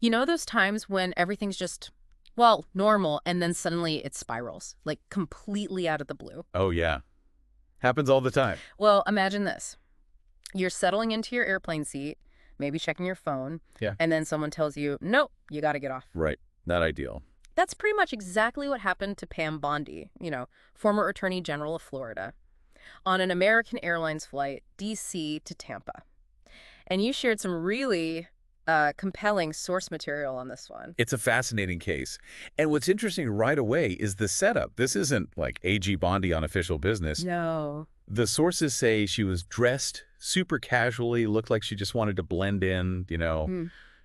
You know those times when everything's just, well, normal, and then suddenly it spirals, like completely out of the blue? Oh, yeah. Happens all the time. Well, imagine this. You're settling into your airplane seat, maybe checking your phone, Yeah. and then someone tells you, nope, you got to get off. Right. Not ideal. That's pretty much exactly what happened to Pam Bondi, former Attorney General of Florida, on an American Airlines flight, D.C. to Tampa. And you shared some really compelling source material on this one. It's a fascinating case. And what's interesting right away is the setup. This isn't like A.G. Bondi on official business. No. The sources say she was dressed super casually, looked like she just wanted to blend in,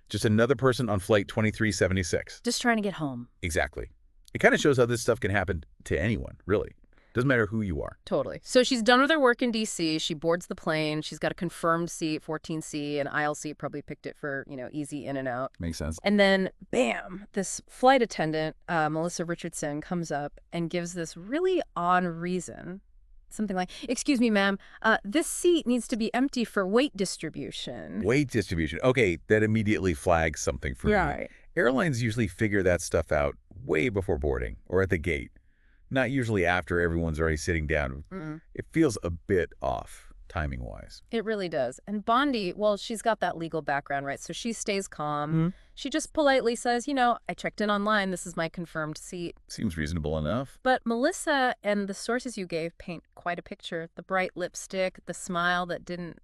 just another person on flight 2376. Just trying to get home. Exactly. It kind of shows how this stuff can happen to anyone, really. Doesn't matter who you are. Totally. So she's done with her work in D.C. She boards the plane. She's got a confirmed seat, 14C, and aisle seat, probably picked it for, easy in and out. Makes sense. And then, bam, this flight attendant, Melissa Richardson, comes up and gives this really odd reason. Something like, excuse me, ma'am, this seat needs to be empty for weight distribution. Weight distribution. Okay, that immediately flags something for me. Right. Airlines usually figure that stuff out way before boarding or at the gate. Not usually after everyone's already sitting down. It feels a bit off, timing-wise. It really does. And Bondi, well, she's got that legal background, right? So she stays calm. She just politely says, I checked in online. This is my confirmed seat. Seems reasonable enough. But Melissa and the sources you gave paint quite a picture. The bright lipstick, the smile that didn't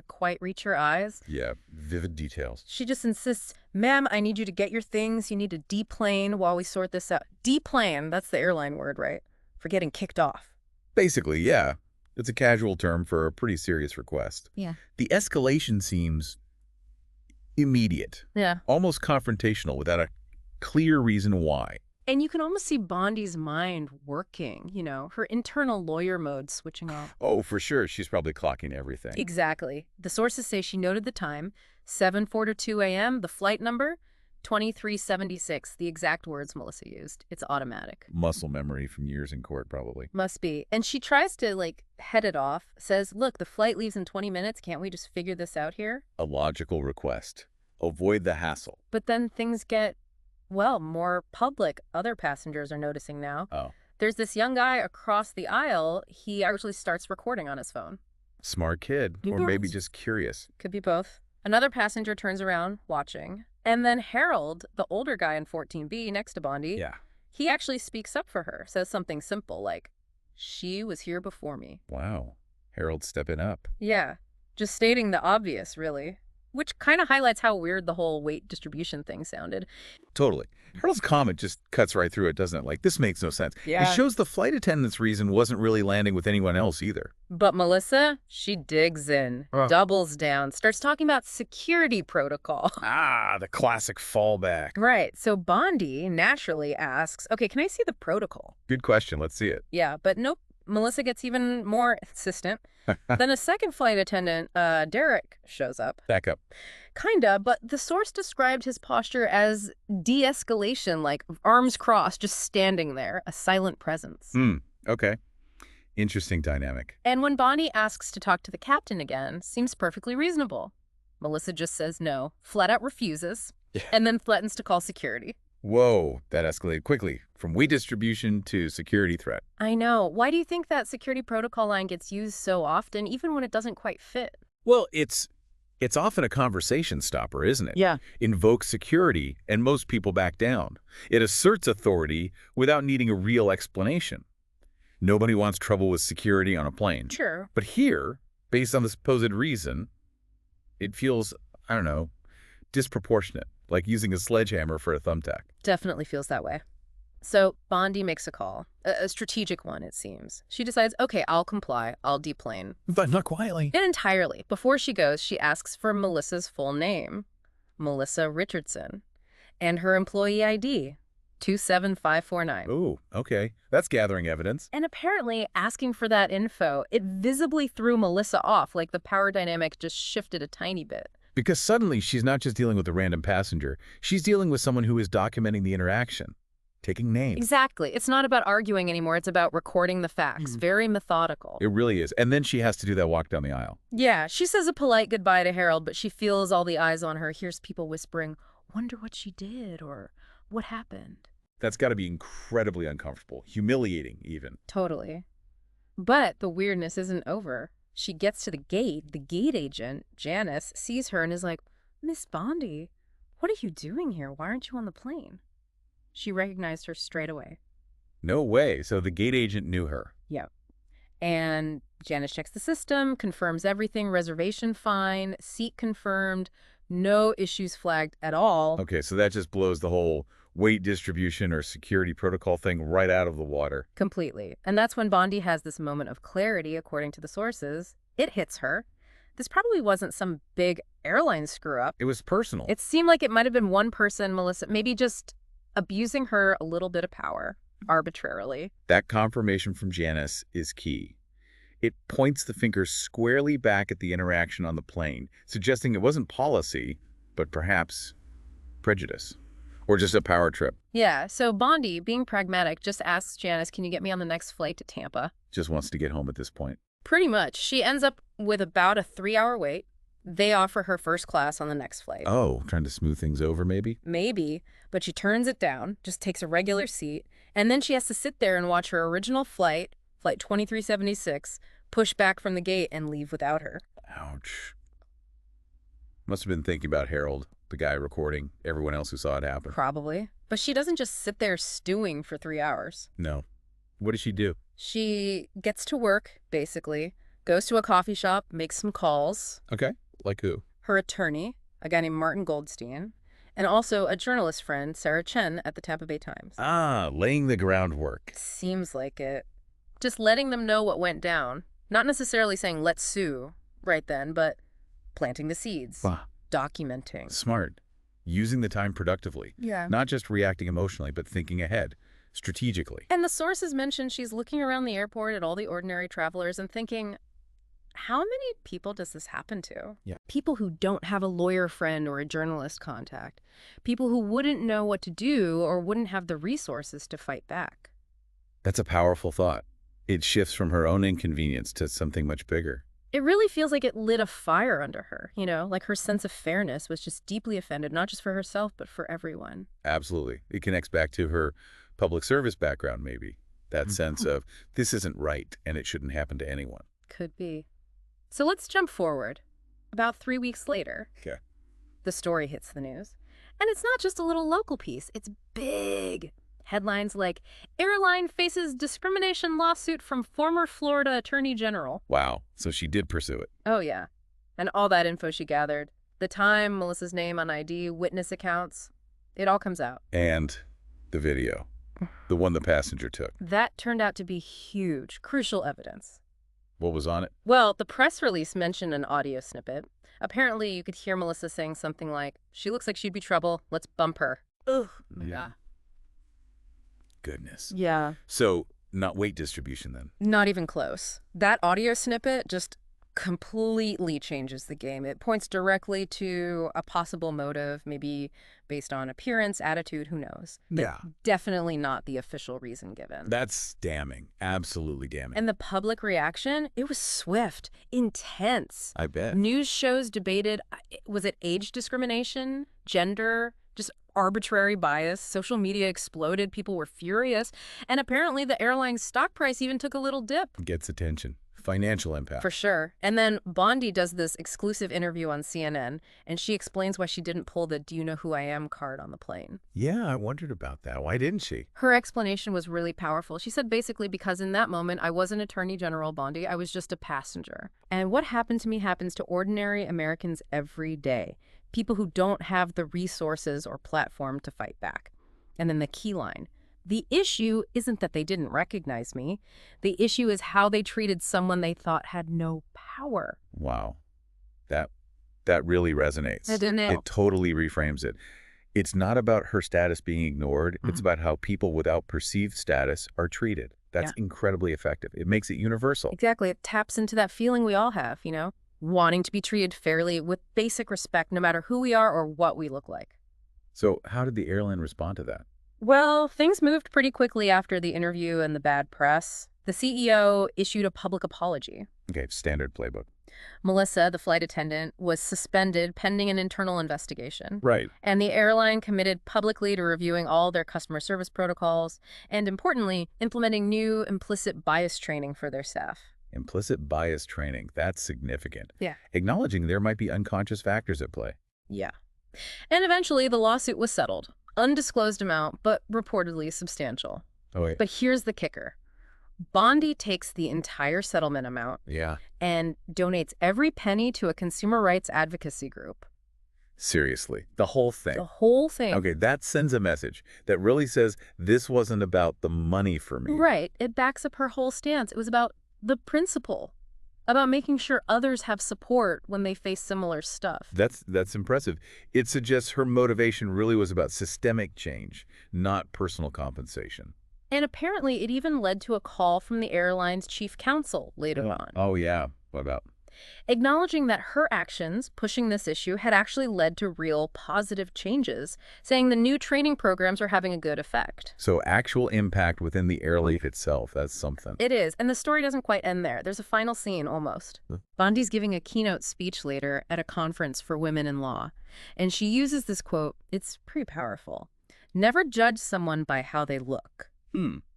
quite reach her eyes. Yeah, vivid details. She just insists, ma'am, I need you to get your things. You need to deplane while we sort this out. Deplane, that's the airline word, right? For getting kicked off. Basically, yeah. It's a casual term for a pretty serious request. Yeah. The escalation seems immediate. Yeah. Almost confrontational without a clear reason why. And you can almost see Bondi's mind working, her internal lawyer mode switching off. Oh, for sure. She's probably clocking everything. Exactly. The sources say she noted the time, 7:42 a.m., the flight number, 2376, the exact words Melissa used. It's automatic. Muscle memory from years in court, probably. Must be. And she tries to, head it off, says, look, the flight leaves in 20 minutes. Can't we just figure this out here? A logical request. Avoid the hassle. But then things get, well, more public. Other passengers are noticing now. Oh. There's this young guy across the aisle. He actually starts recording on his phone. Smart kid. Or maybe just curious. Could be both. Another passenger turns around, watching. And then Harold, the older guy in 14B next to Bondi, he actually speaks up for her, says something simple like, she was here before me. Wow. Harold's stepping up. Yeah, just stating the obvious, really. Which kind of highlights how weird the whole weight distribution thing sounded. Totally. Harold's comment just cuts right through it, doesn't it? This makes no sense. Yeah. It shows the flight attendant's reason wasn't really landing with anyone else either. But Melissa, she digs in, doubles down, starts talking about security protocol. Ah, the classic fallback. Right. So Bondi naturally asks, okay, can I see the protocol? Good question. Let's see it. Yeah, but nope. Melissa gets even more insistent. Then a second flight attendant, Derek, shows up. Back up. Kinda, but the source described his posture as de-escalation, like arms crossed, just standing there, a silent presence. Okay. Interesting dynamic. And when Bonnie asks to talk to the captain again, seems perfectly reasonable. Melissa just says no, flat out refuses, and then threatens to call security. Whoa, that escalated quickly from weight distribution to security threat. I know. Why do you think that security protocol line gets used so often, even when it doesn't quite fit? Well, it's often a conversation stopper, isn't it? Yeah. Invokes security, and most people back down. It asserts authority without needing a real explanation. Nobody wants trouble with security on a plane. Sure. But here, based on the supposed reason, it feels, I don't know, disproportionate, like using a sledgehammer for a thumbtack. Definitely feels that way. So Bondi makes a call, a strategic one, it seems. She decides, okay, I'll comply. I'll deplane. But not quietly. And entirely. Before she goes, she asks for Melissa's full name, Melissa Richardson, and her employee ID, 27549. Ooh, okay. That's gathering evidence. And apparently, asking for that info, it visibly threw Melissa off, like the power dynamic just shifted a tiny bit. Because suddenly, she's not just dealing with a random passenger. She's dealing with someone who is documenting the interaction, taking names. Exactly. It's not about arguing anymore. It's about recording the facts. Very methodical. It really is. And then she has to do that walk down the aisle. Yeah, she says a polite goodbye to Harold, but she feels all the eyes on her, hears people whispering, wonder what she did or what happened. That's got to be incredibly uncomfortable, humiliating even. Totally. But the weirdness isn't over. She gets to the gate. The gate agent, Janice, sees her and is like, Miss Bondi, what are you doing here? Why aren't you on the plane? She recognized her straight away. No way. So the gate agent knew her. Yeah. And Janice checks the system, confirms everything, reservation fine, seat confirmed, no issues flagged at all. Okay, so that just blows the whole weight distribution or security protocol thing right out of the water. Completely. And that's when Bondi has this moment of clarity, according to the sources. It hits her. This probably wasn't some big airline screw-up. It was personal. It seemed like it might have been one person, Melissa, maybe just abusing her a little bit of power, arbitrarily. That confirmation from Janice is key. It points the finger squarely back at the interaction on the plane, suggesting it wasn't policy, but perhaps prejudice. Or just a power trip. Yeah, so Bondi, being pragmatic, just asks Janice, can you get me on the next flight to Tampa? Just wants to get home at this point. Pretty much. She ends up with about a 3-hour wait. They offer her first class on the next flight. Oh, trying to smooth things over, maybe? Maybe, but she turns it down, just takes a regular seat, and then she has to sit there and watch her original flight, Flight 2376, push back from the gate and leave without her. Ouch. Must have been thinking about Harold, the guy recording, everyone else who saw it happen. Probably. But she doesn't just sit there stewing for 3 hours. No. What does she do? She gets to work, basically, goes to a coffee shop, makes some calls. Okay. Like who? Her attorney, a guy named Martin Goldstein, and also a journalist friend, Sarah Chen, at the Tampa Bay Times. Ah, laying the groundwork. Seems like it. Just letting them know what went down. Not necessarily saying, let's sue, right then, but planting the seeds. Wow. Documenting. Smart. Using the time productively. Yeah. Not just reacting emotionally, but thinking ahead, strategically. And the sources mention she's looking around the airport at all the ordinary travelers and thinking, how many people does this happen to? Yeah. People who don't have a lawyer friend or a journalist contact. People who wouldn't know what to do or wouldn't have the resources to fight back. That's a powerful thought. It shifts from her own inconvenience to something much bigger. It really feels like it lit a fire under her, like her sense of fairness was just deeply offended, not just for herself, but for everyone. Absolutely. It connects back to her public service background, maybe. That sense of, this isn't right, and it shouldn't happen to anyone. Could be. So let's jump forward. About 3 weeks later, Okay. the story hits the news. And it's not just a little local piece. It's big. Headlines like, airline faces discrimination lawsuit from former Florida Attorney General. Wow. So she did pursue it. Oh, yeah. And all that info she gathered. The time, Melissa's name on ID, witness accounts. It all comes out. And the video. The one the passenger took. That turned out to be huge, crucial evidence. What was on it? Well, the press release mentioned an audio snippet. Apparently, you could hear Melissa saying something like, she looks like she'd be trouble. Let's bump her. Ugh. Yeah. Goodness. Yeah. So, not weight distribution then? Not even close. That audio snippet just completely changes the game. It points directly to a possible motive, maybe based on appearance, attitude, who knows. But Yeah. definitely not the official reason given. That's damning. Absolutely damning. And the public reaction, it was swift, intense. I bet. News shows debated, was it age discrimination, gender, just arbitrary bias? Social media exploded. People were furious. And apparently the airline's stock price even took a little dip. Gets attention. Financial impact. For sure. And then Bondi does this exclusive interview on CNN, and she explains why she didn't pull the "Do you know who I am" card on the plane. Yeah, I wondered about that. Why didn't she? Her explanation was really powerful. She said basically because in that moment, I wasn't Attorney General Bondi, I was just a passenger. And what happened to me happens to ordinary Americans every day. People who don't have the resources or platform to fight back. And then the key line. The issue isn't that they didn't recognize me. The issue is how they treated someone they thought had no power. Wow. That really resonates. Didn't it? It totally reframes it. It's not about her status being ignored. It's about how people without perceived status are treated. That's incredibly effective. It makes it universal. Exactly. It taps into that feeling we all have, wanting to be treated fairly with basic respect no matter who we are or what we look like. So how did the airline respond to that? Well, things moved pretty quickly after the interview and the bad press. The CEO issued a public apology. Okay, standard playbook. Melissa, the flight attendant, was suspended pending an internal investigation. Right. And the airline committed publicly to reviewing all their customer service protocols and, importantly, implementing new implicit bias training for their staff. Implicit bias training. That's significant. Yeah. Acknowledging there might be unconscious factors at play. Yeah. And eventually, the lawsuit was settled. Undisclosed amount, but reportedly substantial. Oh, wait. But here's the kicker. Bondi takes the entire settlement amount Yeah. and donates every penny to a consumer rights advocacy group. Seriously. The whole thing. The whole thing. Okay, that sends a message that really says this wasn't about the money for me. Right. It backs up her whole stance. It was about the principle, about making sure others have support when they face similar stuff. That's impressive. It suggests her motivation really was about systemic change, not personal compensation. And apparently, it even led to a call from the airline's chief counsel later on, Oh, yeah. What about? acknowledging that her actions pushing this issue had actually led to real positive changes, saying the new training programs are having a good effect. So actual impact within the airlife itself, that's something. It is, and the story doesn't quite end there. There's a final scene, almost. Bondi's giving a keynote speech later at a conference for women in law, and she uses this quote. It's pretty powerful. Never judge someone by how they look.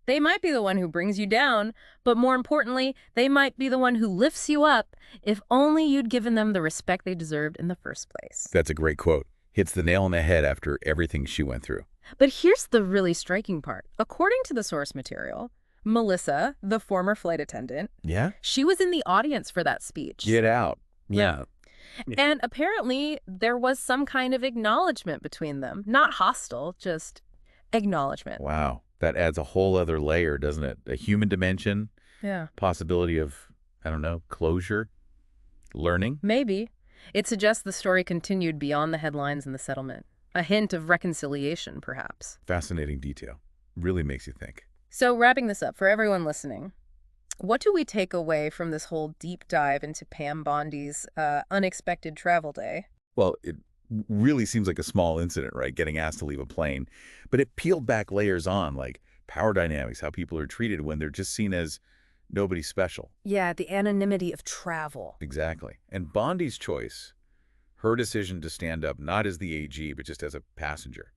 They might be the one who brings you down, but more importantly, they might be the one who lifts you up if only you'd given them the respect they deserved in the first place. That's a great quote. Hits the nail on the head after everything she went through. But here's the really striking part. According to the source material, Melissa, the former flight attendant, Yeah? she was in the audience for that speech. Get out. Yeah. And apparently, there was some kind of acknowledgement between them. Not hostile, just acknowledgement. Wow. That adds a whole other layer, doesn't it? A human dimension, Yeah. possibility of, I don't know, closure, learning. Maybe. It suggests the story continued beyond the headlines and the settlement. A hint of reconciliation, perhaps. Fascinating detail. Really makes you think. So, wrapping this up, for everyone listening, what do we take away from this whole deep dive into Pam Bondi's unexpected travel day? Well, it really seems like a small incident, right? Getting asked to leave a plane. But it peeled back layers on, like power dynamics, how people are treated when they're just seen as nobody special. Yeah, the anonymity of travel. Exactly. And Bondi's choice, her decision to stand up not as the AG, but just as a passenger,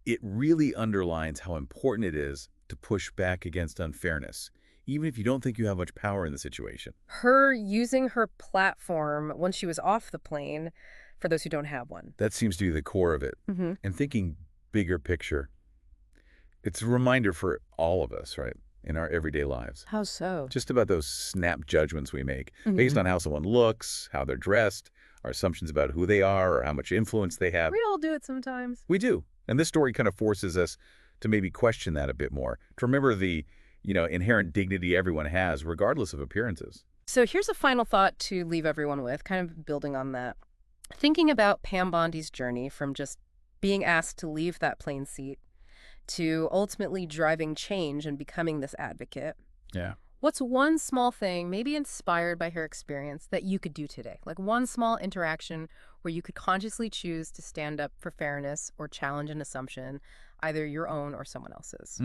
it really underlines how important it is to push back against unfairness, even if you don't think you have much power in the situation. Her using her platform when she was off the plane, for those who don't have one. That seems to be the core of it. Mm-hmm. And thinking bigger picture, it's a reminder for all of us, right, in our everyday lives. How so? Just about those snap judgments we make based on how someone looks, how they're dressed, our assumptions about who they are or how much influence they have. We all do it sometimes. We do. And this story kind of forces us to maybe question that a bit more, to remember the, inherent dignity everyone has, regardless of appearances. So here's a final thought to leave everyone with, kind of building on that. Thinking about Pam Bondi's journey from just being asked to leave that plane seat to ultimately driving change and becoming this advocate. Yeah. What's one small thing, maybe inspired by her experience, that you could do today? Like one small interaction where you could consciously choose to stand up for fairness or challenge an assumption, either your own or someone else's.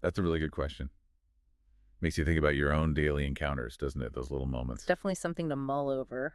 That's a really good question. Makes you think about your own daily encounters, doesn't it? Those little moments. Definitely something to mull over.